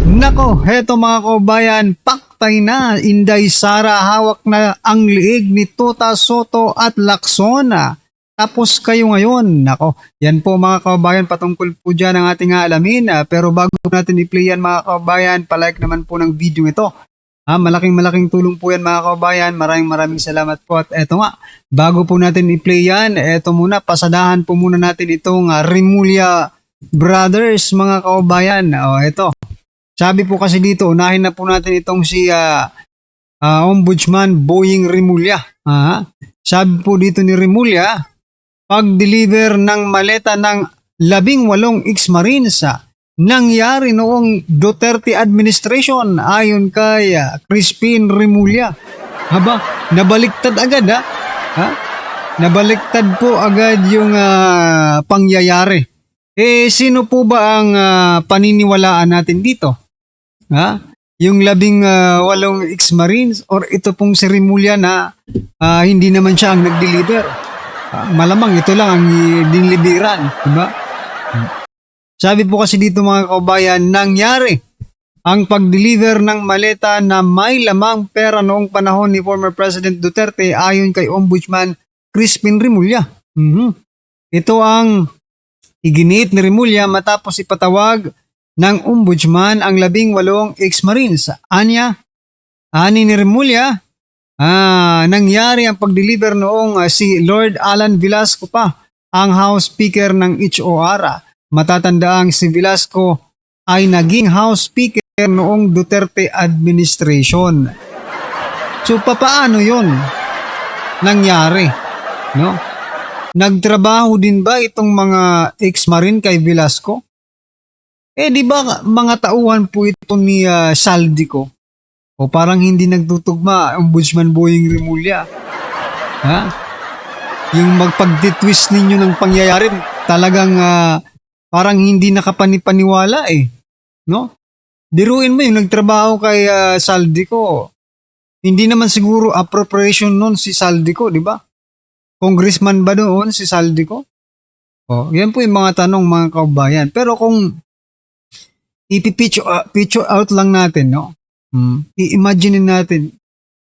Nako, heto mga kabayan, paktay na, Inday Sara, hawak na ang liig ni Tuta Soto at Lacson. Tapos kayo ngayon, nako, yan po mga kabayan, patungkol po dyan ang ating aalamin. Pero bago natin i-play yan mga kabayan, palike naman po ng video ito. Malaking tulong po yan mga kabayan, maraming salamat po. At eto nga, bago po natin i-play yan, eto muna, pasadahan po muna natin itong Remulla Brothers mga kabayan. Eto. Sabi po kasi dito, unahin na po natin itong si Ombudsman Boying Remulla. Sabi po dito ni Remulla, pag-deliver ng maleta ng 18 ex-marines nangyari noong Duterte administration ayon kay Crispin Remulla. Nabaliktad agad Nabaliktad po agad yung pangyayari. Sino po ba ang paniniwalaan natin dito? Yung 18 ex-marines or ito pong si Remulla na hindi naman siya ang nag-deliver? Malamang ito lang ang diniliberan, diba? Sabi po kasi dito mga kabayan, nangyari ang pag-deliver ng maleta na may lamang pera noong panahon ni former President Duterte ayon kay Ombudsman Crispin Remulla. Ito ang iginit ni Remulla matapos ipatawag ng Ombudsman ang 18 ex-marines. Ani ni Remulla, nangyari ang pag-deliver noong si Lord Alan Velasco pa ang House Speaker ng HOR. Matatandaang si Velasco ay naging House Speaker noong Duterte administration. So papaano yon nangyari? No? Nagtrabaho din ba itong mga ex-marine kay Velasco? Di ba mga tauhan po ito ni Saldico? O parang hindi nagtutugma Ombudsman Boying Remulla? Yung magpag-twist ninyo ng pangyayari, talagang parang hindi nakapanipaniwala no? Diruin mo yung nagtrabaho kay Saldico. Hindi naman siguro appropriation noon si Saldico, di ba? Congressman ba doon si Saldico? Yan po yung mga tanong mga kabayan. Pero kung picture out lang natin, no? I-imagine natin,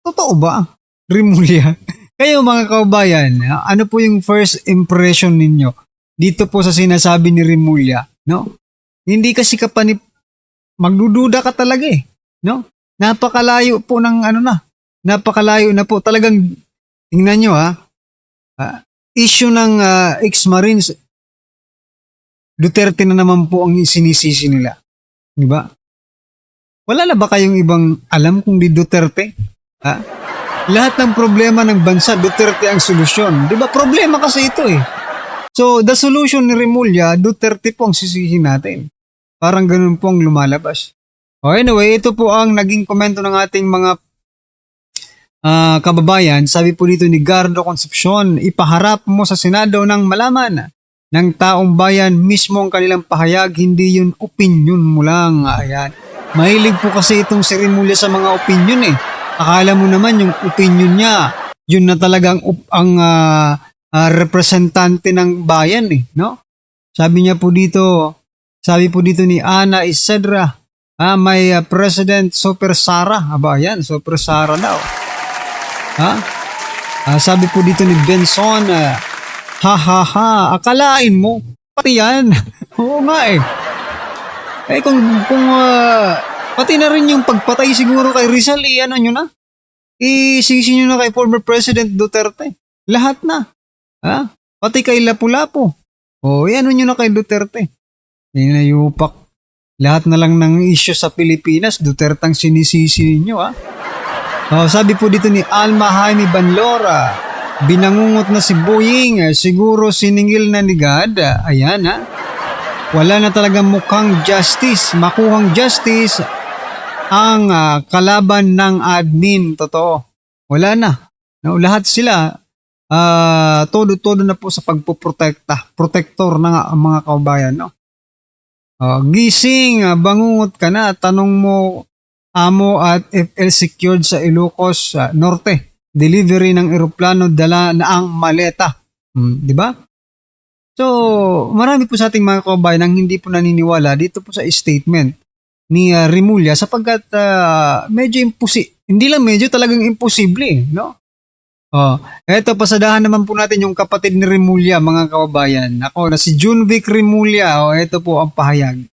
totoo ba? Remulla? Kayo mga kabayan, ano po yung first impression ninyo dito po sa sinasabi ni Remulla, no? Hindi kasi magdududa ka talaga no? Napakalayo po ng napakalayo na po talagang tingnan nyo issue ng ex-marines, Duterte na naman po ang sinisisi nila. Diba? Wala na ba kayong ibang alam kung di Duterte? Lahat ng problema ng bansa, Duterte ang solusyon. Diba? Problema kasi ito So, the solution ni Remulla, Duterte po ang sisihin natin. Parang ganun po ang lumalabas. Anyway, ito po ang naging komento ng ating mga kababayan. Sabi po dito ni Gardo Concepcion, ipaharap mo sa Senado ng malaman ng taong bayan mismo ang kanilang pahayag, hindi yun opinion mo lang. Ayan. Mahilig po kasi itong si Remulla sa mga opinion Akala mo naman yung opinion niya, yun na talagang ang representante ng bayan no? Sabi po dito ni Ana Isedra, may President Super Sara. Yan, Super Sara daw. Sabi po dito ni Benson, akalain mo, pati yan. Oo nga kung pati na rin yung pagpatay siguro kay Rizal, nyo na? Isisi nyo na kay former President Duterte. Lahat na. Pati kay Lapu-Lapu. Ano nyo na kay Duterte. Yupak. Lahat na lang ng issue sa Pilipinas, Duterte ang sinisisi ninyo sabi po dito ni Alma Jaime Banlora, binangungot na si Boying, siguro siningil na ni God. Ayan wala na talagang makuhang justice ang kalaban ng admin. Totoo. Wala na. No, lahat sila todo na po sa protector ng mga kabayan. No? Gising, bangungot ka na, tanong mo Amo at FL secured sa Ilocos Norte. Delivery ng eroplano, dala na ang maleta. Di ba? So, marami po sa ating mga kabayan ang hindi po naniniwala dito po sa statement ni Remulla sapagkat medyo hindi lang medyo, talagang imposible, no? Oh, eto pasadahan naman po natin yung kapatid ni Remulla, mga kababayan. Ako na si Junvic Remulla. Oh, ito po ang pahayag.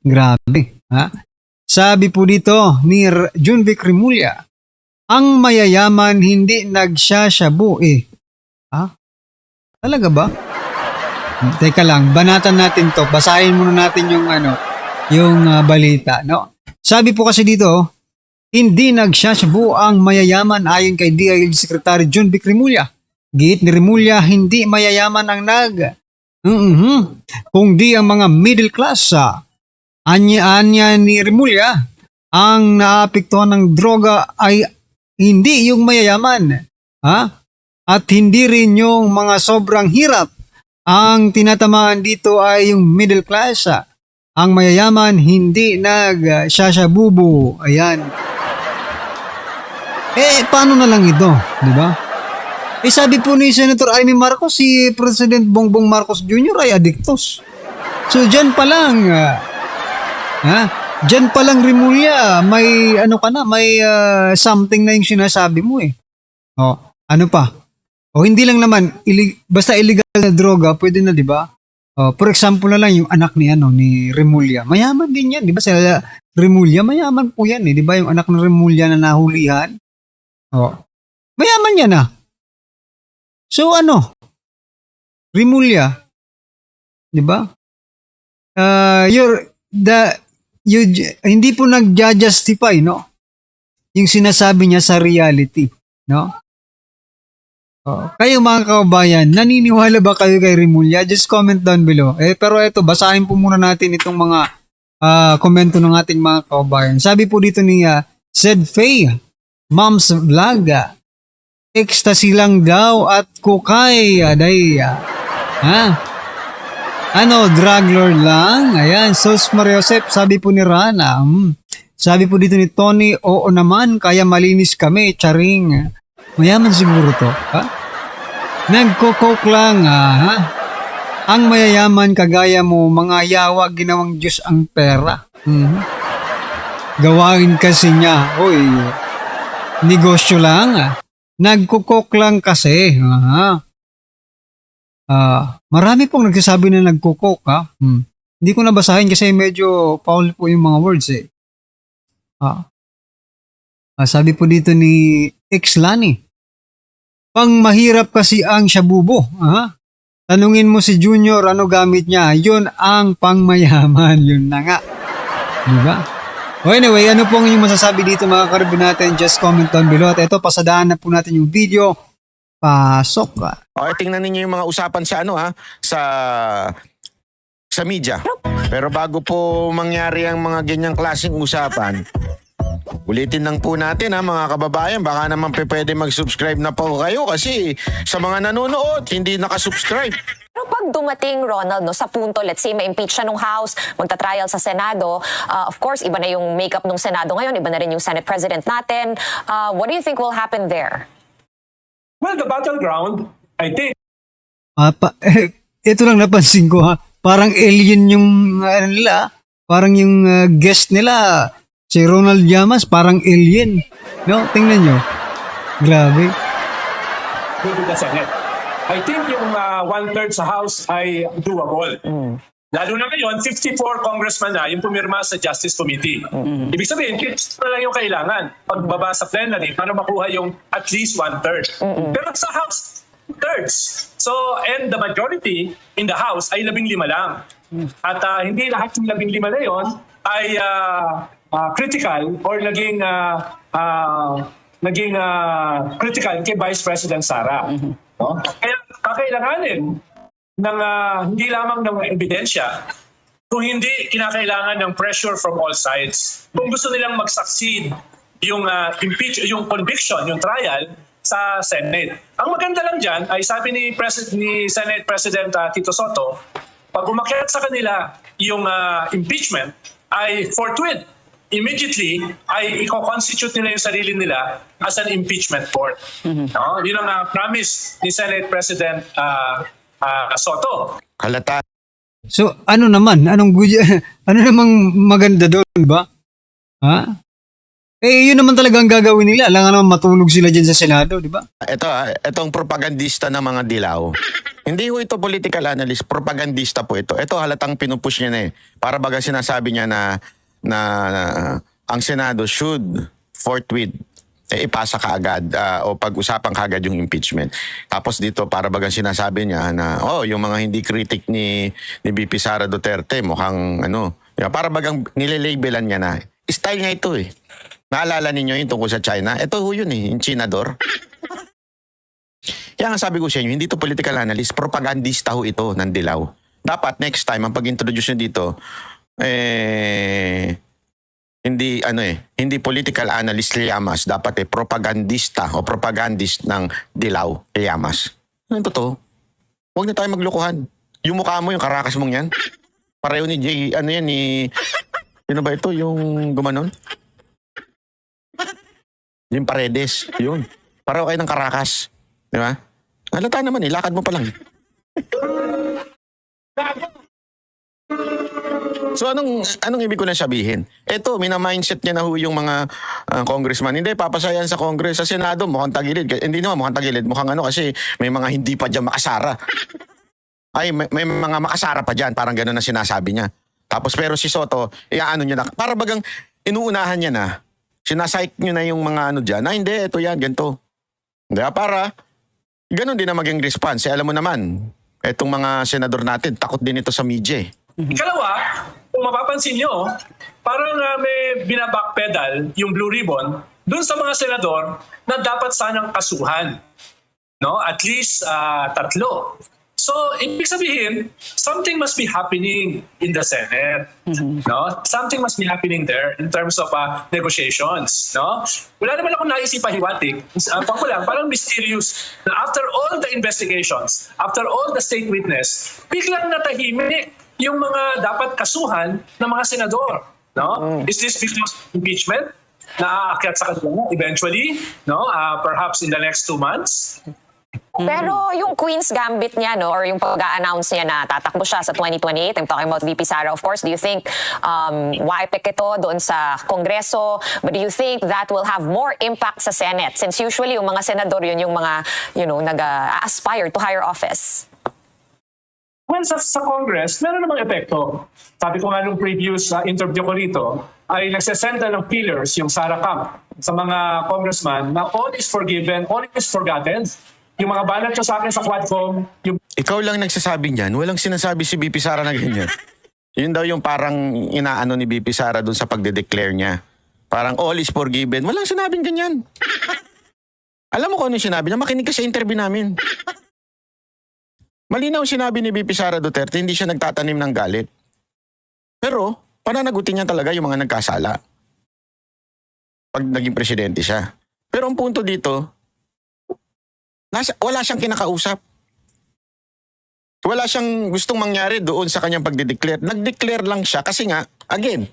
Grabe, ha? Sabi po dito ni Junvic Remulla, ang mayayaman hindi nagsashabu eh. Ha? Talaga ba? Teka lang, banatan natin to. Basahin muna natin yung balita, no? Sabi po kasi dito, hindi nagsashabu ang mayayaman ayon kay DILG Secretary Junvic Remulla. Giit ni Remulla, hindi mayayaman ang kundi ang mga middle class. Anya ni Remulla, ang naapektuhan ng droga ay hindi yung mayayaman. Ha? At hindi rin yung mga sobrang hirap. Ang tinatamaan dito ay yung middle class. Ang mayayaman hindi nagsashabubo. Ayan. Paano na lang ito? Di ba? Sabi po ni Senator Amy Marcos, si President Bongbong Marcos Jr. ay adiktos. So, dyan pa lang, dyan pa lang, Remulla, may may something na yung sinasabi mo eh. O, ano pa? O, hindi lang naman, basta illegal na droga, pwede na, di ba? For example na lang, yung anak ni Remulla. Mayaman din yan, di ba? Sa Remulla, mayaman po yan eh. Di ba yung anak ng Remulla na nahulihan? Oh. Mayaman yan ah. So Remulla, 'di ba? Hindi po nagja-justify, no? Yung sinasabi niya sa reality, no? Kayo mga kababayan, naniniwala ba kayo kay Remulla? Just comment down below. Pero eto, basahin po muna natin itong mga komento ng ating mga kababayan. Sabi po dito ni Zed Faye, Mom's Vlog, ecstasy lang daw at kukay, drug lord lang. Ayan, Sos Mariosep, sabi po ni Rana. Sabi po dito ni Tony, oo naman, kaya malinis kami, charing. Mayaman siguro to, ha? Nagkokok lang, ha? Ang mayayaman kagaya mo, mga yawa, ginawang Diyos ang pera. Gawain kasi niya, negosyo lang. Nagkukok lang kasi. Marami pong nagsasabi na nagkukok, ha? Hindi ko nabasahin kasi medyo foul po yung mga words eh. Sabi po dito ni Exlani, pang mahirap kasi ang shabubo. Tanungin mo si Junior ano gamit niya. Yun ang pangmayaman. Yun na nga. Diba? Anyway, ano pong yung masasabi dito mga karibin natin? Just comment down below. At ito, pasadaan na po natin yung video. Pasok ka. Tingnan ninyo yung mga usapan sa sa media. Pero bago po mangyari ang mga ganyang klaseng usapan, ulitin lang po natin mga kababayan, baka naman pwede mag-subscribe na po kayo kasi sa mga nanonood, hindi nakasubscribe. Pero pag dumating, Ronald, sa punto, let's say, ma-impeach siya ng House, magta-trial sa Senado, of course, iba na yung makeup ng Senado ngayon, iba na rin yung Senate President natin. What do you think will happen there? Well, the battleground, I think. Ito lang napansin ko parang alien yung parang yung guest nila, si Ronald Llamas, parang alien. No? Tingnan nyo. Grabe. Go to the Senate. I think yung 1/3 sa House ay doable. Lalo na ngayon, 54 congressman na yung pumirma sa Justice Committee. Ibig sabihin, kids na lang yung kailangan pagbaba sa plenary para makuha yung at least 1/3. Pero sa House, 2/3. So, and the majority in the House ay 15 lang. At hindi lahat ng 15 na yun ay critical or naging critical kay Vice President Sara. No? Kaya kakailanganin ng hindi lamang ng ebidensya, kung hindi kinakailangan ng pressure from all sides. Kung gusto nilang mag-succeed yung conviction, yung trial sa Senate. Ang maganda lang dyan ay sabi ni Senate President Tito Soto, pag umakyat sa kanila yung impeachment ay forthwith, immediately ay i-constitute nila yung sarili nila as an impeachment court. No? Yun ang promise ni Senate President Soto. Halata So, ano naman? Ano namang maganda doon, ba? Ha? Eh, yun naman talaga ang gagawin nila. Alangan naman matulog sila dyan sa Senado, di ba? Itong propagandista ng mga dilaw. Hindi ho ito political analyst, propagandista po ito. Ito halatang pinupush niya na eh. Para baga sinasabi niya na ang Senado should forthwith ipasa kaagad o pag-usapan kaagad yung impeachment. Tapos dito para bagang sinasabi niya na yung mga hindi critic ni VP Sara Duterte mukhang para bagang nilelabelan niya na. Style nga ito eh. Naalala ninyo yung tungkol sa China? Ito ho yun eh, yung Chinador. Kaya nga sabi ko sa inyo, hindi to political analyst, propagandista ho ito ng dilaw. Dapat next time, ang pag-introduce nyo dito, hindi political analyst Llamas, dapat propagandista o propagandist ng dilaw Llamas. Ano totoo? Huwag na tayo maglukuhan. Yung mukha mo, yung karakas mong yan. Pareho ni Jay, sino ba ito? Yung gumanon? Yung Paredes, yun. Pareho kayo ng karakas. Di ba? Halata naman lakad mo pa lang. So anong ibig ko na sabihin? Ito, mina-mindset niya na ho yung mga congressman. Hindi, papasayan sa Congress. Sa Senado, mukhang tagilid. Hindi naman mukhang tagilid. Mukhang kasi may mga hindi pa dyan makasara. Ay, may mga makasara pa dyan. Parang gano'n na sinasabi niya. Tapos pero si Soto, niya na. Para bagang inuunahan niya na. Sinasike niyo na yung mga dyan. Hindi, ito yan, ganito. Hindi, para ganun din na maging response. Alam mo naman, itong mga senador natin, takot din ito sa media eh. Ikalawa, kung mapapansin nyo, parang may binabackpedal yung Blue Ribbon dun sa mga senador na dapat sanang kasuhan. No? At least 3. So, ibig sabihin, something must be happening in the Senate. No? Something must be happening there in terms of negotiations. No? Wala naman akong naisip pahiwatig. Parang mysterious na after all the investigations, after all the state witness, biglang natahimik yung mga dapat kasuhan ng mga senador. No? Is this because impeachment na aakyat sa kanila eventually? No? Perhaps in the next 2 months? Pero yung Queen's Gambit niya, or yung pag-a-announce niya na tatakbo siya sa 2028, I'm talking about VP Sara, of course, do you think waipik ito doon sa Kongreso? But do you think that will have more impact sa Senate? Since usually yung mga senador yun yung mga, nag-aspire to higher office. Well, sa Congress, meron namang epekto. Sabi ko nga nung previous interview ko rito, ay nagsesenta ng feelers yung Sara Camp sa mga congressman na all is forgiven, all is forgotten. Yung mga banat ko sa akin sa Quadcom, yung Ikaw lang nagsasabi niyan. Walang sinasabi si VP Sara na ganyan. Yun daw yung parang inaano ni VP Sara dun sa pagde-declare niya. Parang all is forgiven. Walang sinabing ganyan. Alam mo kung ano yung sinabi niya? Makinig ka sa interview namin. Malinaw sinabi ni VP Sara Duterte, hindi siya nagtatanim ng galit. Pero, pananagutin niya talaga yung mga nagkasala. Pag naging presidente siya. Pero ang punto dito, wala siyang kinakausap. Wala siyang gustong mangyari doon sa kanyang pagde-declare. Nag-declare lang siya kasi nga, again,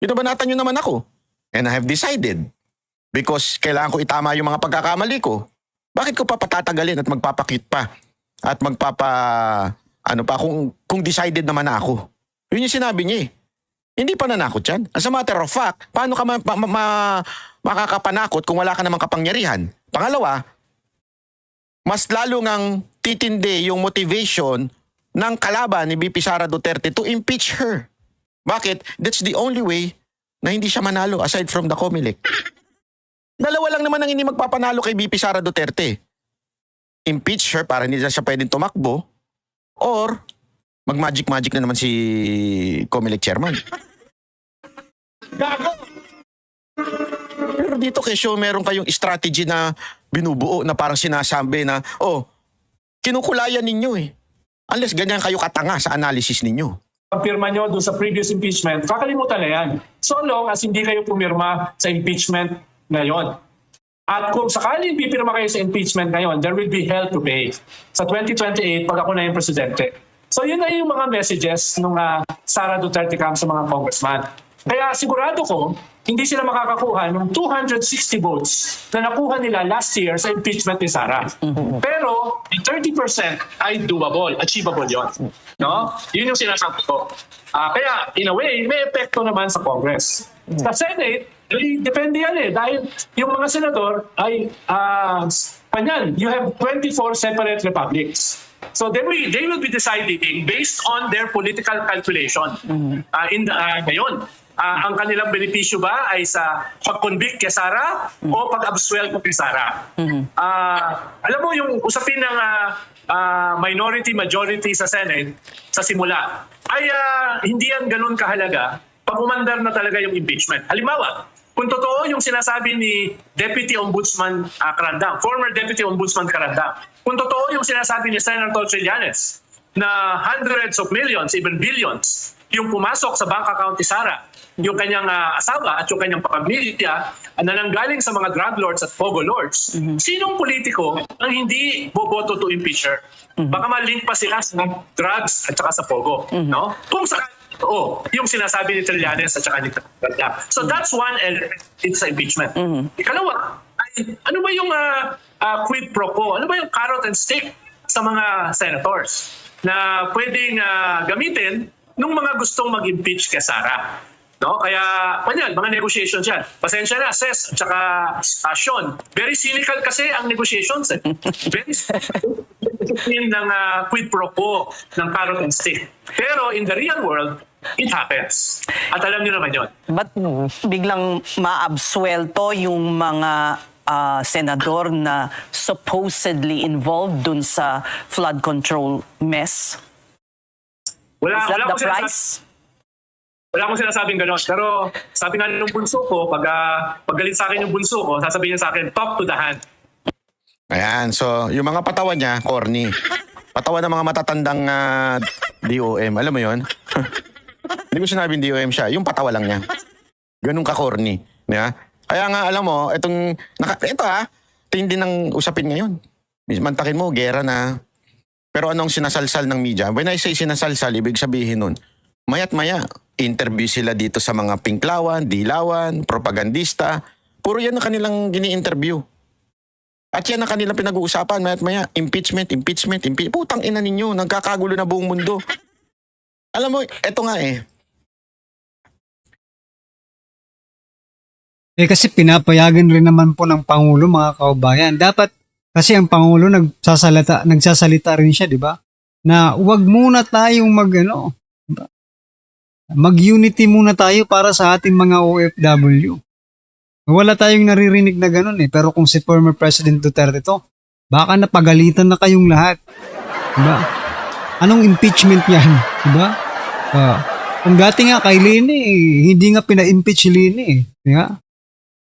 binabanatan niyo naman ako. And I have decided, because kailangan ko itama yung mga pagkakamali ko, bakit ko pa patatagalin at magpapakit pa? At kung decided naman na ako. Yun yung sinabi niya eh. Hindi pa nanakot yan. As a matter of fact, paano ka makakapanakot kung wala ka namang kapangyarihan? Pangalawa, mas lalo ngang titindi yung motivation ng kalaban ni VP Sara Duterte to impeach her. Bakit? That's the only way na hindi siya manalo aside from the COMELEC. Dalawa lang naman ang hindi magpapanalo kay VP Sara Duterte. Impeach her para hindi na siya pwedeng tumakbo or mag-magic na naman si COMELEC chairman. Pero dito kesyo meron kayong strategy na binubuo na parang sinasabi na, kinukulayan ninyo eh. Unless ganyan kayo katanga sa analysis ninyo. Pagpirma nyo doon sa previous impeachment, kakalimutan na yan. So long as hindi kayo pumirma sa impeachment ngayon. At kung sakaling pipirma kayo sa impeachment ngayon, there will be hell to pay. Sa 2028, pag ako na yung presidente. So yun na yung mga messages ng Sara Duterte camp sa mga congressman. Kaya sigurado ko, hindi sila makakakuha ng 260 votes na nakuha nila last year sa impeachment ni Sara. Pero yung 30% ay doable, achievable yon. No? Yun yung sinasabi ko. Kaya in a way, may epekto naman sa Congress. Sa Senate, depende yan eh. Dahil yung mga senador ay, panyan, you have 24 separate republics. So they will be deciding based on their political calculation. Ngayon, ang kanilang benepisyo ba ay sa pag-convict kay Sara o pag-absuel kay Sara? Alam mo yung usapin ng minority-majority sa Senate sa simula ay hindi yan ganun kahalaga pag umandar na talaga yung impeachment. Halimbawa, kung totoo yung sinasabi ni Deputy Ombudsman Carandang, former Deputy Ombudsman Carandang, kung totoo yung sinasabi ni Senator Trillanes na hundreds of millions, even billions, yung pumasok sa bank account ni Sara, yung kanyang asawa at yung kanyang pamilya na nanggaling sa mga drug lords at pogo lords, sinong politiko ang hindi boboto to impeach her? Baka ma-link pa sila sa drugs at saka sa pogo. No? Kung sa yung sinasabi ni Trillanes at saka ni Carandang. So that's one element sa impeachment. Ikalawa, ano ba yung quid pro quo? Ano ba yung carrot and stick sa mga senators na pwedeng gamitin nung mga gustong mag-impeach kay Sara? No? Kaya, mga negotiations yan. Pasensya na, Ses, at saka Sean. Very cynical kasi ang negotiations. Very cynical ng quid pro quo ng carrot and stick. Pero in the real world, it happens. At alam niyo naman yun. Ba't biglang maabsuelto yung mga senador na supposedly involved dun sa flood control mess? Is that the price? Wala akong sinasabing gano'n. Pero sabi nga nung bunso ko, pag galit sa akin yung bunso ko, sasabihin niya sa akin, talk to the hand. Ayan, so yung mga patawan niya, corny. Patawan ng mga matatandang DOM. Alam mo yon? Hindi ko sinabing DOM siya. Yung patawa lang niya. Ganun ka-corny. Yeah? Kaya nga, alam mo, ito tindi ng usapin ngayon. Mantakin mo, gera na. Pero anong sinasalsal ng media? When I say sinasalsal, ibig sabihin nun, mayat maya, interview sila dito sa mga pinklawan, dilawan, propagandista. Puro yan ang kanilang gini-interview. At yan ang kanilang pinag-uusapan, mayat maya, impeachment. Putang ina ninyo, nagkakagulo na buong mundo. Alam mo, eto nga eh. Kasi pinapayagan rin naman po ng Pangulo, mga kaubayan. Dapat, kasi ang Pangulo nagsasalita rin siya, di ba? Na wag muna tayong mag-unity muna tayo para sa ating mga OFW. Wala tayong naririnig na ganun eh. Pero kung si former President Duterte to, baka napagalitan na kayong lahat. Diba? Anong impeachment yan? Diba? Kung dati nga kay Lini, hindi nga pina-impeach si Lini eh. Diba?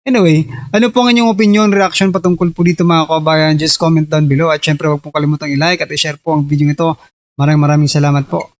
Anyway, ano po ang inyong opinion, reaction patungkol po dito mga kabayan? Just comment down below at syempre huwag pong kalimutang i-like at i-share po ang video ito. Maraming salamat po.